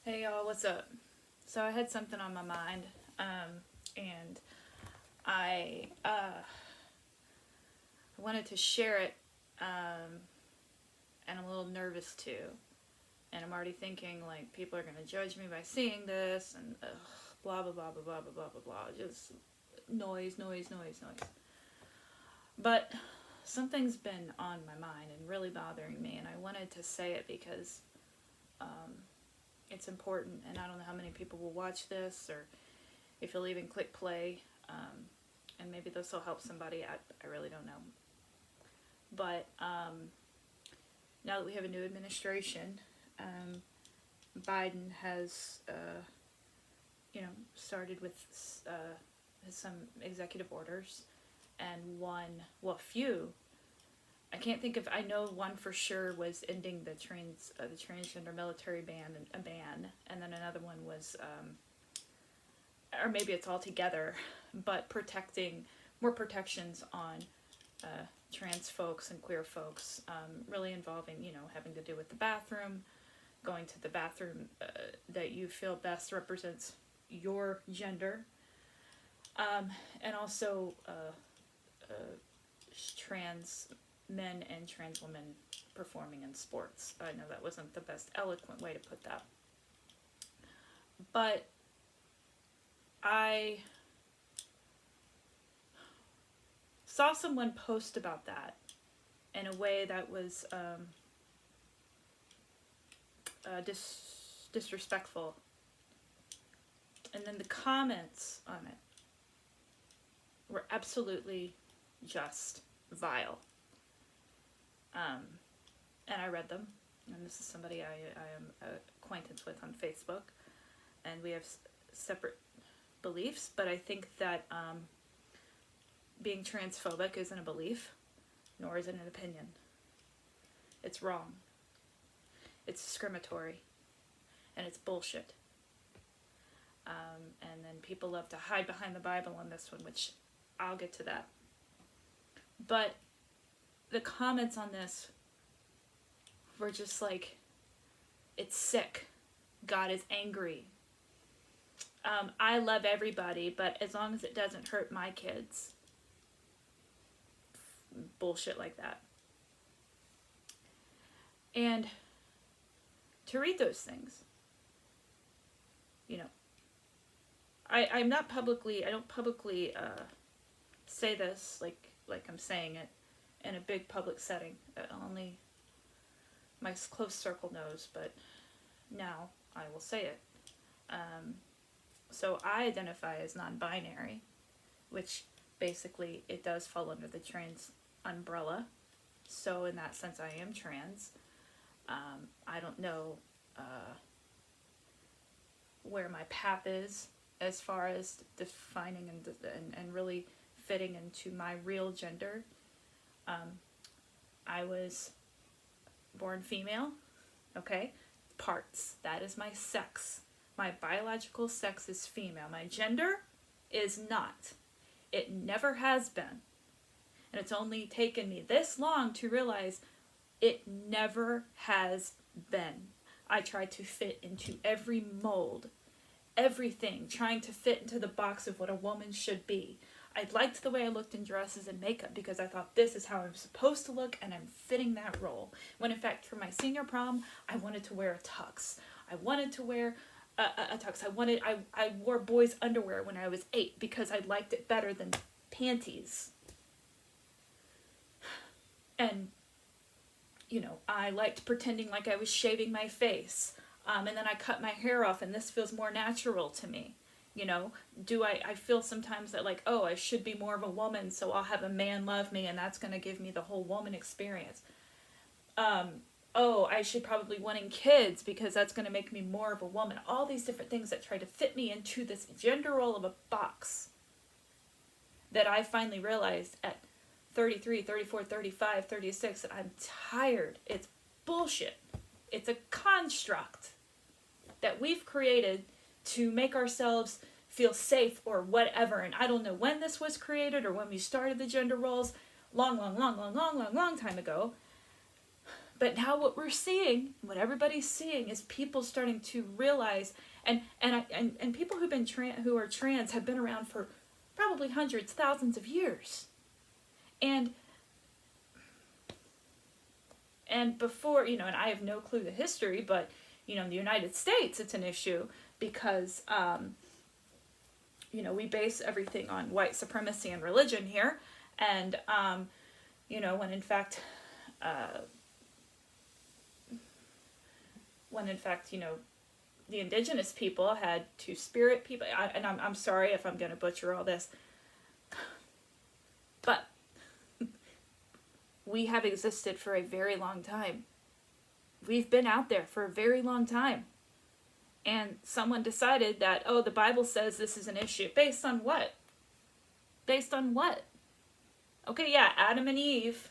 Hey y'all, what's up? So I had something on my mind, and I wanted to share it, and I'm a little nervous too. And I'm already thinking like people are gonna judge me by seeing this, and blah blah blah blah blah blah blah blah blah. Just noise, noise, noise, noise. But something's been on my mind and really bothering me, and I wanted to say it because um, it's important, and I don't know how many people will watch this or if you'll even click play, and maybe this will help somebody. I really don't know. But now that we have a new administration, Biden has, started with some executive orders, and one, well, few. I can't think of. I know one for sure was ending the transgender military ban, and then another one was or maybe it's all together, but protecting more protections on trans folks and queer folks, really involving, having to do with the bathroom, going to the bathroom that you feel best represents your gender, and also trans men and trans women performing in sports. I know that wasn't the best eloquent way to put that, but I saw someone post about that in a way that was disrespectful. And then the comments on it were absolutely just vile. And I read them. And this is somebody I am acquaintance with on Facebook. And we have separate beliefs, but I think that being transphobic isn't a belief, nor is it an opinion. It's wrong. It's discriminatory. And it's bullshit. And then people love to hide behind the Bible on this one, which I'll get to that. But the comments on this were just like, it's sick. God is angry. I love everybody, but as long as it doesn't hurt my kids. Bullshit like that. And to read those things, I don't publicly say this like I'm saying it in a big public setting. Only my close circle knows, but now I will say it. So I identify as non-binary, which basically it does fall under the trans umbrella. So in that sense, I am trans. I don't know where my path is as far as defining and really fitting into my real gender. I was born female, okay? Parts. That is my sex. My biological sex is female. My gender is not. It never has been. And it's only taken me this long to realize it never has been. I tried to fit into every mold, everything, trying to fit into the box of what a woman should be. I liked the way I looked in dresses and makeup because I thought this is how I'm supposed to look and I'm fitting that role. When in fact for my senior prom, I wanted to wear a tux. I wanted to wear a tux. I wore boys' underwear when I was 8 because I liked it better than panties. And, I liked pretending like I was shaving my face. And then I cut my hair off and this feels more natural to me. I feel sometimes that like, oh, I should be more of a woman so I'll have a man love me and that's going to give me the whole woman experience. Oh, I should probably wanting kids because that's going to make me more of a woman. All these different things that try to fit me into this gender role of a box that I finally realized at 33, 34, 35, 36 that I'm tired. It's bullshit. It's a construct that we've created to make ourselves feel safe or whatever. And I don't know when this was created or when we started the gender roles. Long time ago. But now what we're seeing, what everybody's seeing, is people starting to realize, and people who are trans have been around for probably hundreds, thousands of years. And before, and I have no clue the history, but, in the United States, it's an issue because, we base everything on white supremacy and religion here. And, when in fact, the indigenous people had two-spirit people, and I'm sorry if I'm going to butcher all this, but we have existed for a very long time. We've been out there for a very long time. And someone decided that, the Bible says this is an issue. Based on what? Based on what? Okay, yeah, Adam and Eve.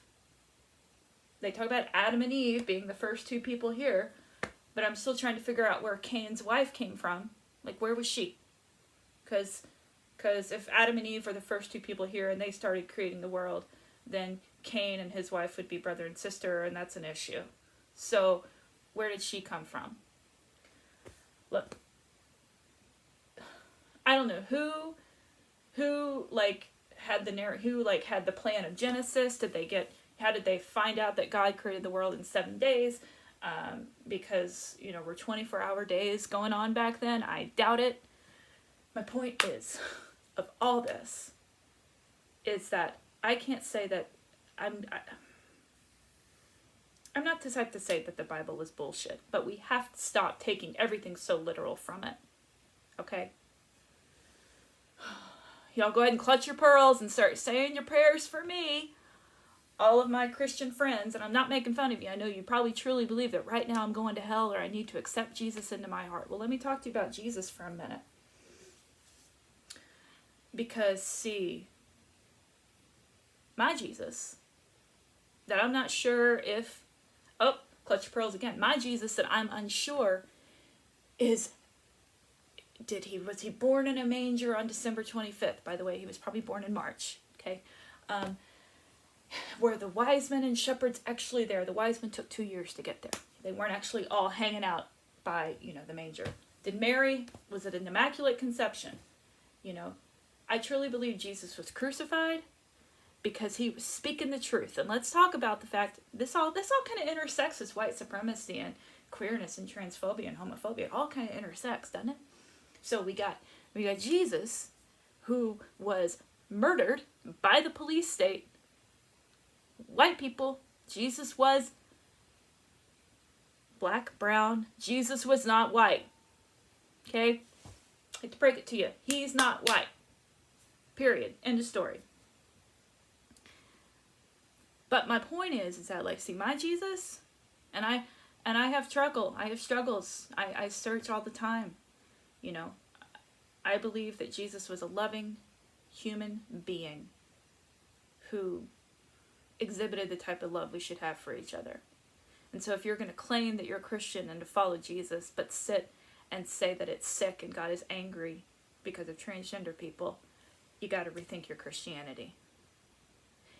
They talk about Adam and Eve being the first two people here. But I'm still trying to figure out where Cain's wife came from. Like, where was she? Because if Adam and Eve were the first two people here and they started creating the world, then Cain and his wife would be brother and sister, and that's an issue. So, where did she come from? Look, I don't know who had the plan of Genesis. How did they find out that God created the world in 7 days? Because, were 24-hour days going on back then? I doubt it. My point is, of all this, is that I can't say that I'm not the type to say that the Bible is bullshit, but we have to stop taking everything so literal from it. Okay? Y'all go ahead and clutch your pearls and start saying your prayers for me. All of my Christian friends, and I'm not making fun of you. I know you probably truly believe that right now I'm going to hell or I need to accept Jesus into my heart. Well, let me talk to you about Jesus for a minute. Because, see, my Jesus, that I'm not sure if, clutch your pearls again. My Jesus that I'm unsure was he born in a manger on December 25th? By the way, he was probably born in March, okay? Were the wise men and shepherds actually there? The wise men took 2 years to get there. They weren't actually all hanging out by, the manger. Was it an immaculate conception? I truly believe Jesus was crucified because he was speaking the truth. And let's talk about the fact this all kind of intersects with white supremacy and queerness and transphobia and homophobia. It all kind of intersects, doesn't it? So we got Jesus, who was murdered by the police state. White people. Jesus was black, brown. Jesus was not white. Okay? I hate to break it to you. He's not white. Period. End of story. But my point is that, see, my Jesus, and I have struggle. I have struggles. I search all the time. I believe that Jesus was a loving human being who exhibited the type of love we should have for each other. And so if you're going to claim that you're a Christian and to follow Jesus, but sit and say that it's sick and God is angry because of transgender people, you got to rethink your Christianity.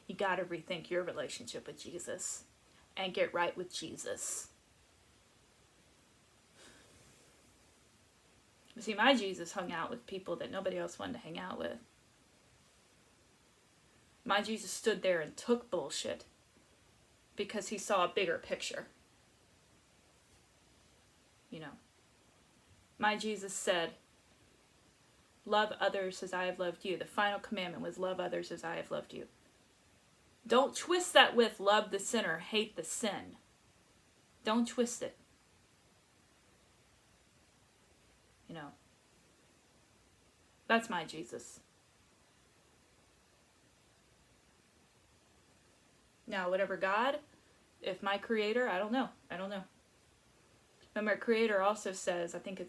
You got to rethink your relationship with Jesus and get right with Jesus. See, my Jesus hung out with people that nobody else wanted to hang out with. My Jesus stood there and took bullshit because he saw a bigger picture. My Jesus said, love others as I have loved you. The final commandment was love others as I have loved you. Don't twist that with love the sinner, hate the sin. Don't twist it. That's my Jesus. Now, whatever God, if my creator, I don't know. But my creator also says, I think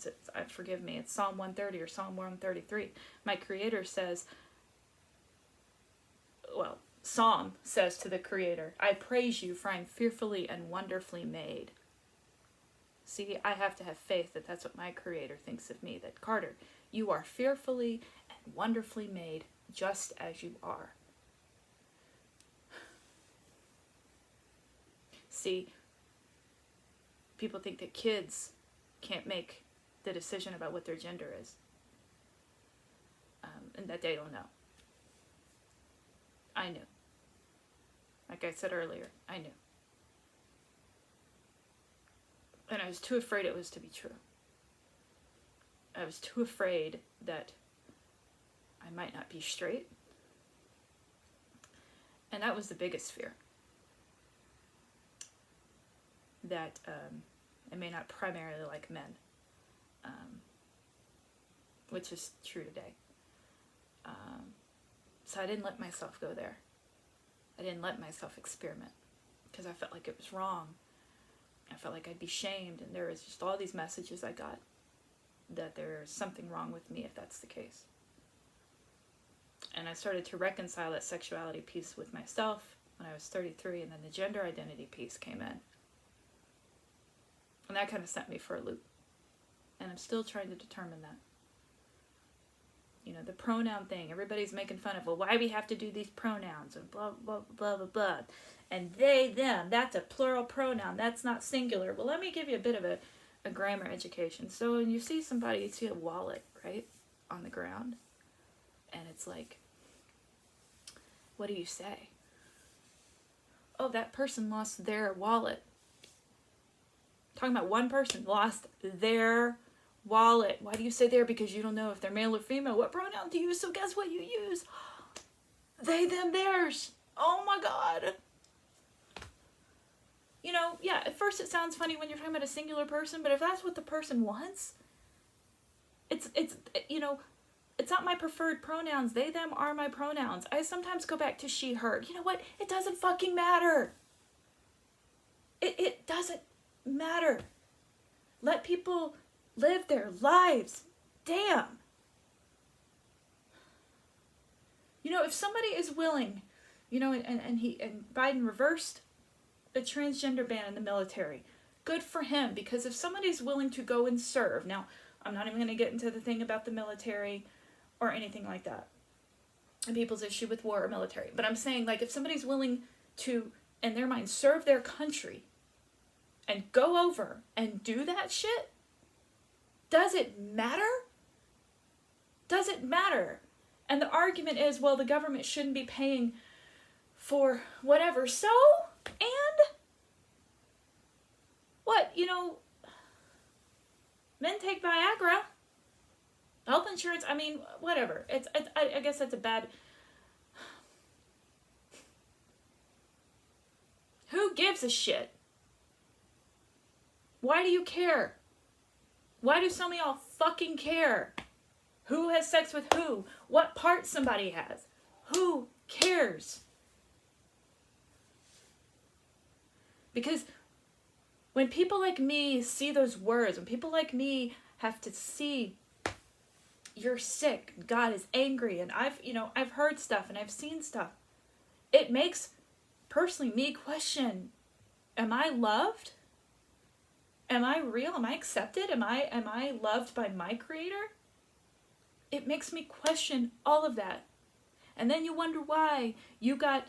forgive me, it's Psalm 130 or Psalm 133. My creator says, Psalm says to the creator, I praise you for I am fearfully and wonderfully made. See, I have to have faith that that's what my creator thinks of me. That, Carter, you are fearfully and wonderfully made just as you are. See, people think that kids can't make the decision about what their gender is. And that they don't know. I knew. Like I said earlier, I knew. And I was too afraid it was to be true. I was too afraid that I might not be straight. And that was the biggest fear. That I may not primarily like men. Which is true today. So I didn't let myself go there. I didn't let myself experiment. Because I felt like it was wrong. I felt like I'd be shamed. And there was just all these messages I got. That there's something wrong with me if that's the case. And I started to reconcile that sexuality piece with myself when I was 33, and then the gender identity piece came in. And that kind of sent me for a loop. And I'm still trying to determine that. You know, the pronoun thing, everybody's making fun of, well, why we have to do these pronouns, and blah, blah, blah, blah, blah. And they, them, that's a plural pronoun, that's not singular. Well, let me give you a bit of a grammar education. So when you see somebody, you see a wallet, right, on the ground, and it's like, what do you say? Oh, that person lost their wallet. Talking about one person lost their wallet. Why do you say there? Because you don't know if they're male or female. What pronoun do you use? So guess what you use? They, them, theirs. Oh my God. You know, yeah, at first it sounds funny when you're talking about a singular person, but if that's what the person wants, it's you know, it's not my preferred pronouns. They, them are my pronouns. I sometimes go back to she, her. You know what? It doesn't fucking matter. It doesn't matter. Let people live their lives. Damn. You know, if somebody is willing, you know, and Biden reversed the transgender ban in the military. Good for him, because if somebody's willing to go and serve, now, I'm not even going to get into the thing about the military or anything like that, and people's issue with war or military, but I'm saying, like, if somebody's willing to, in their mind, serve their country and go over and do that shit, does it matter? Does it matter? And the argument is, well, the government shouldn't be paying for whatever. So, and what, you know, men take Viagra, health insurance, I mean, whatever. I guess that's a bad, who gives a shit? Why do you care? Why do so many all fucking care? Who has sex with who? What part somebody has? Who cares? Because when people like me see those words, when people like me have to see you're sick, God is angry, and I've heard stuff and I've seen stuff, it makes personally me question, am I loved? Am I real? Am I accepted? Am I loved by my Creator? It makes me question all of that. And then you wonder why you got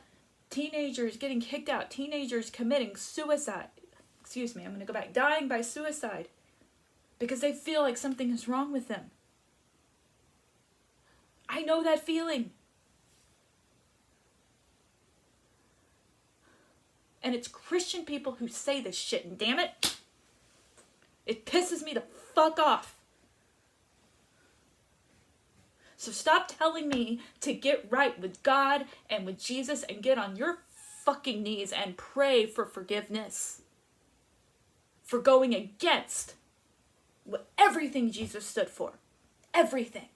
teenagers getting kicked out, teenagers committing suicide. Excuse me, I'm going to go back. Dying by suicide because they feel like something is wrong with them. I know that feeling. And it's Christian people who say this shit, and damn it, it pisses me the fuck off. So stop telling me to get right with God and with Jesus and get on your fucking knees and pray for forgiveness. For going against everything Jesus stood for. Everything.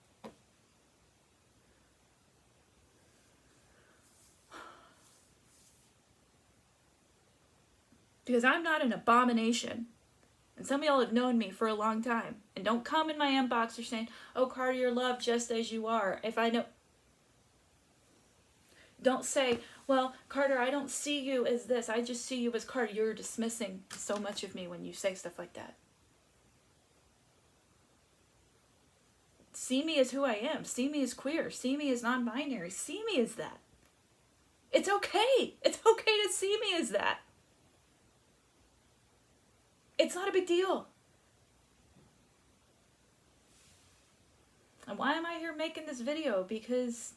Because I'm not an abomination. And some of y'all have known me for a long time. And don't come in my inbox or saying, oh, Carter, you're loved just as you are. If I know... Don't say, well, Carter, I don't see you as this. I just see you as Carter. You're dismissing so much of me when you say stuff like that. See me as who I am. See me as queer. See me as non-binary. See me as that. It's okay. It's okay to see me as that. It's not a big deal. And why am I here making this video? Because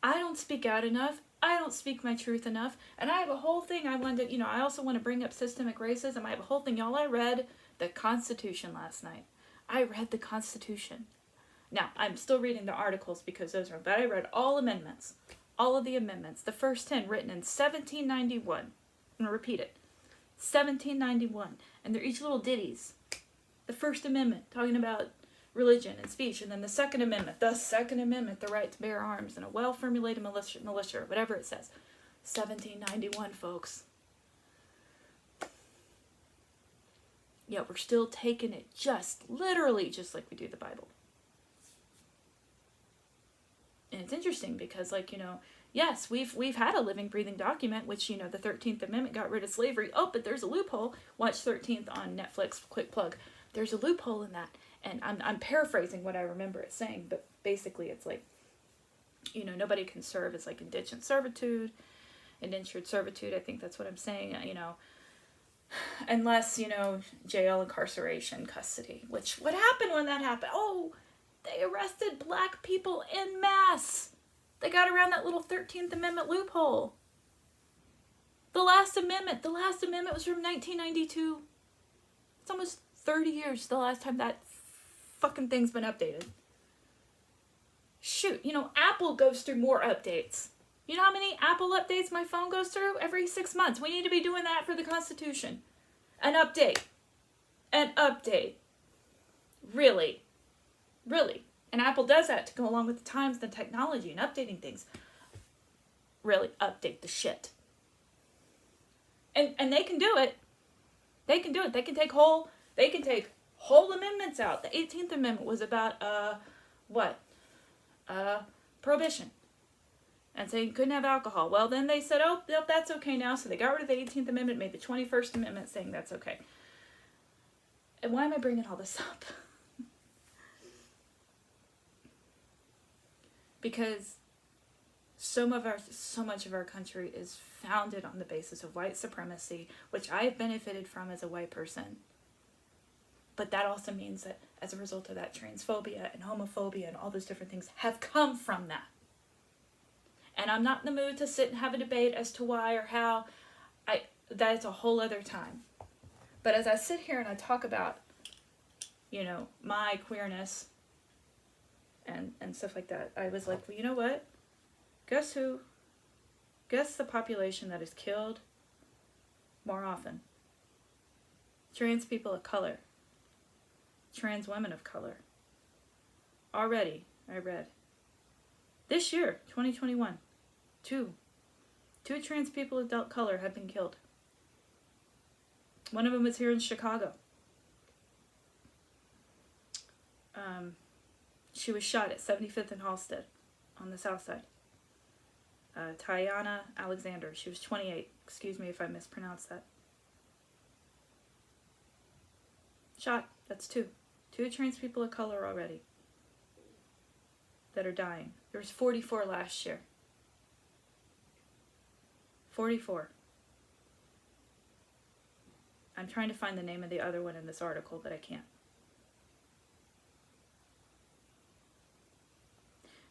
I don't speak out enough. I don't speak my truth enough. And I have a whole thing I wanted to, I also want to bring up systemic racism. I have a whole thing. Y'all, I read the Constitution last night. I read the Constitution. Now, I'm still reading the articles because those are, but I read all amendments. All of the amendments. The first 10 written in 1791. I'm going to repeat it. 1791. And they're each little ditties. The First Amendment, talking about religion and speech. And then the Second Amendment. The Second Amendment, the right to bear arms and a well-formulated militia, whatever it says. 1791, folks. Yeah, we're still taking it literally just like we do the Bible. And it's interesting because, yes, we've had a living, breathing document, which, the 13th Amendment got rid of slavery. Oh, but there's a loophole. Watch 13th on Netflix, quick plug. There's a loophole in that. And I'm paraphrasing what I remember it saying, but basically it's like, nobody can serve as like indentured servitude, I think that's what I'm saying, unless, jail, incarceration, custody, which, what happened when that happened? Oh, they arrested black people en masse. They got around that little 13th Amendment loophole. The last amendment was from 1992. It's almost 30 years the last time that fucking thing's been updated. Shoot, Apple goes through more updates. You know how many Apple updates my phone goes through? Every 6 months. We need to be doing that for the Constitution. An update. Really. And Apple does that to go along with the times, the technology, and updating things. Really update the shit. And they can do it. They can take whole amendments out. The 18th Amendment was about, prohibition. And saying you couldn't have alcohol. Well, then they said, oh, yep, that's okay now. So they got rid of the 18th Amendment, made the 21st Amendment saying that's okay. And why am I bringing all this up? Because so much of our country is founded on the basis of white supremacy, which I have benefited from as a white person. But that also means that as a result of that, transphobia and homophobia and all those different things have come from that. And I'm not in the mood to sit and have a debate as to why or how. That's a whole other time. But as I sit here and I talk about, my queerness and stuff like that, I was like, well, you know what? Guess who? Guess the population that is killed more often? Trans people of color. Trans women of color. Already, I read. This year, 2021, two trans people of color have been killed. One of them was here in Chicago. She was shot at 75th and Halsted on the south side. Tiana Alexander. She was 28. Excuse me if I mispronounced that. Shot. That's two. Two trans people of color already that are dying. There was 44 last year. 44. I'm trying to find the name of the other one in this article, but I can't.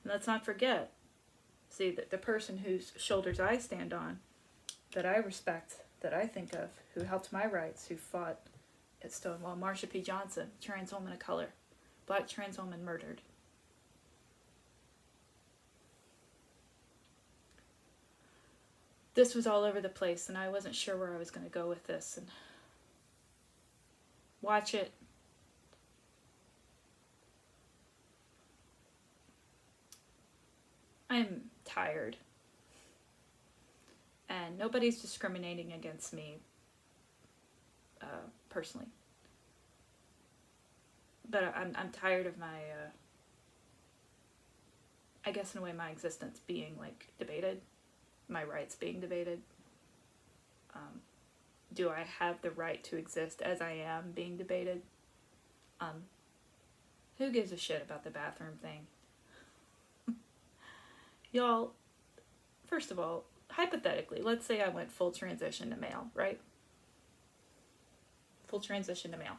And let's not forget, see, that the person whose shoulders I stand on, that I respect, that I think of, who helped my rights, who fought at Stonewall, Marsha P. Johnson, trans woman of color, black trans woman murdered. This was all over the place, and I wasn't sure where I was going to go with this. And watch it. I'm tired. And nobody's discriminating against me personally. But I'm tired of my, I guess in a way, my existence being debated. My rights being debated. Do I have the right to exist as I am being debated? Who gives a shit about the bathroom thing? Y'all, first of all, hypothetically, let's say I went full transition to male, right? full transition to male.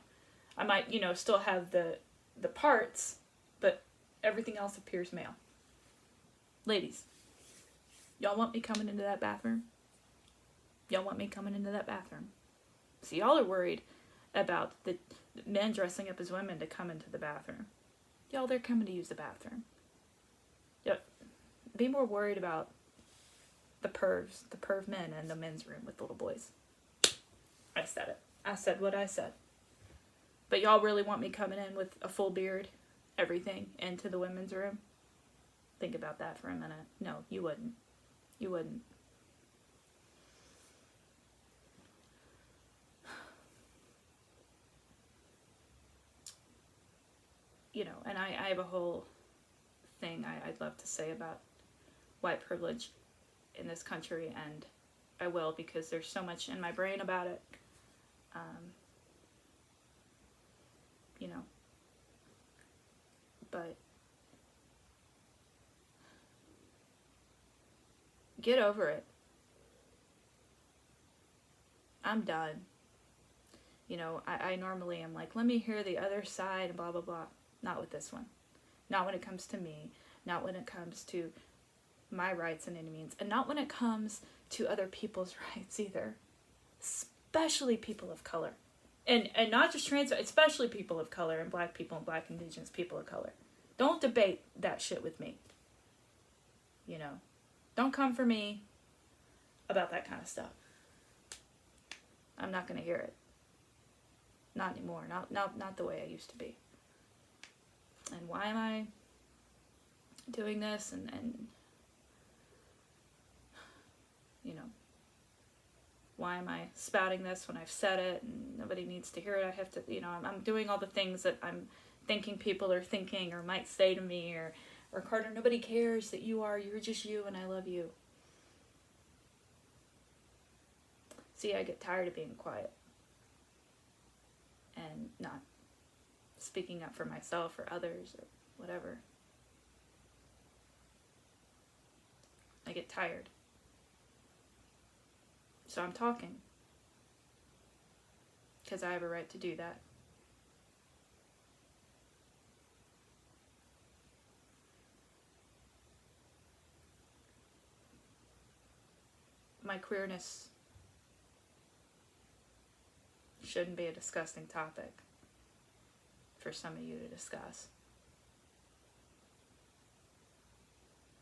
I might, still have the parts, but everything else appears male. Ladies, y'all want me coming into that bathroom? Y'all want me coming into that bathroom? See, y'all are worried about the men dressing up as women to come into the bathroom. Y'all, they're coming to use the bathroom. Yep. Be more worried about the perv men in the men's room with little boys. I said it. I said what I said. But y'all really want me coming in with a full beard, everything, into the women's room? Think about that for a minute. No, you wouldn't. You wouldn't. And I have a whole thing I'd love to say about white privilege in this country, and I will, because there's so much in my brain about it. But get over it. I'm done. I normally am like, let me hear the other side and blah, blah, blah. Not with this one. Not when it comes to me. Not when it comes to my rights in any means. And not when it comes to other people's rights either. Especially people of color. And not just trans, especially people of color and black people and black indigenous people of color. Don't debate that shit with me. Don't come for me about that kind of stuff. I'm not going to hear it. Not anymore. Not the way I used to be. And why am I doing this? And why am I spouting this when I've said it and nobody needs to hear it? I have to, I'm doing all the things that I'm thinking people are thinking or might say to me, or Carter, nobody cares that you're just you and I love you. See, I get tired of being quiet and not speaking up for myself or others or whatever. I get tired. So I'm talking. Because I have a right to do that. My queerness shouldn't be a disgusting topic for some of you to discuss.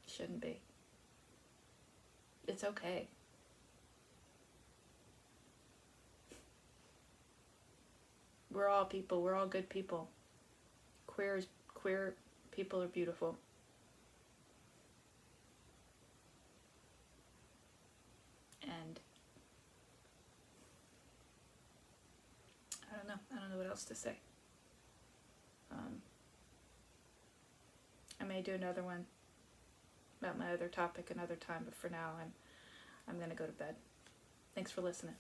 Shouldn't be. It's okay. We're all people. We're all good people. Queer people are beautiful. And I don't know what else to say. I may do another one about my other topic another time, but for now I'm going to go to bed. Thanks for listening.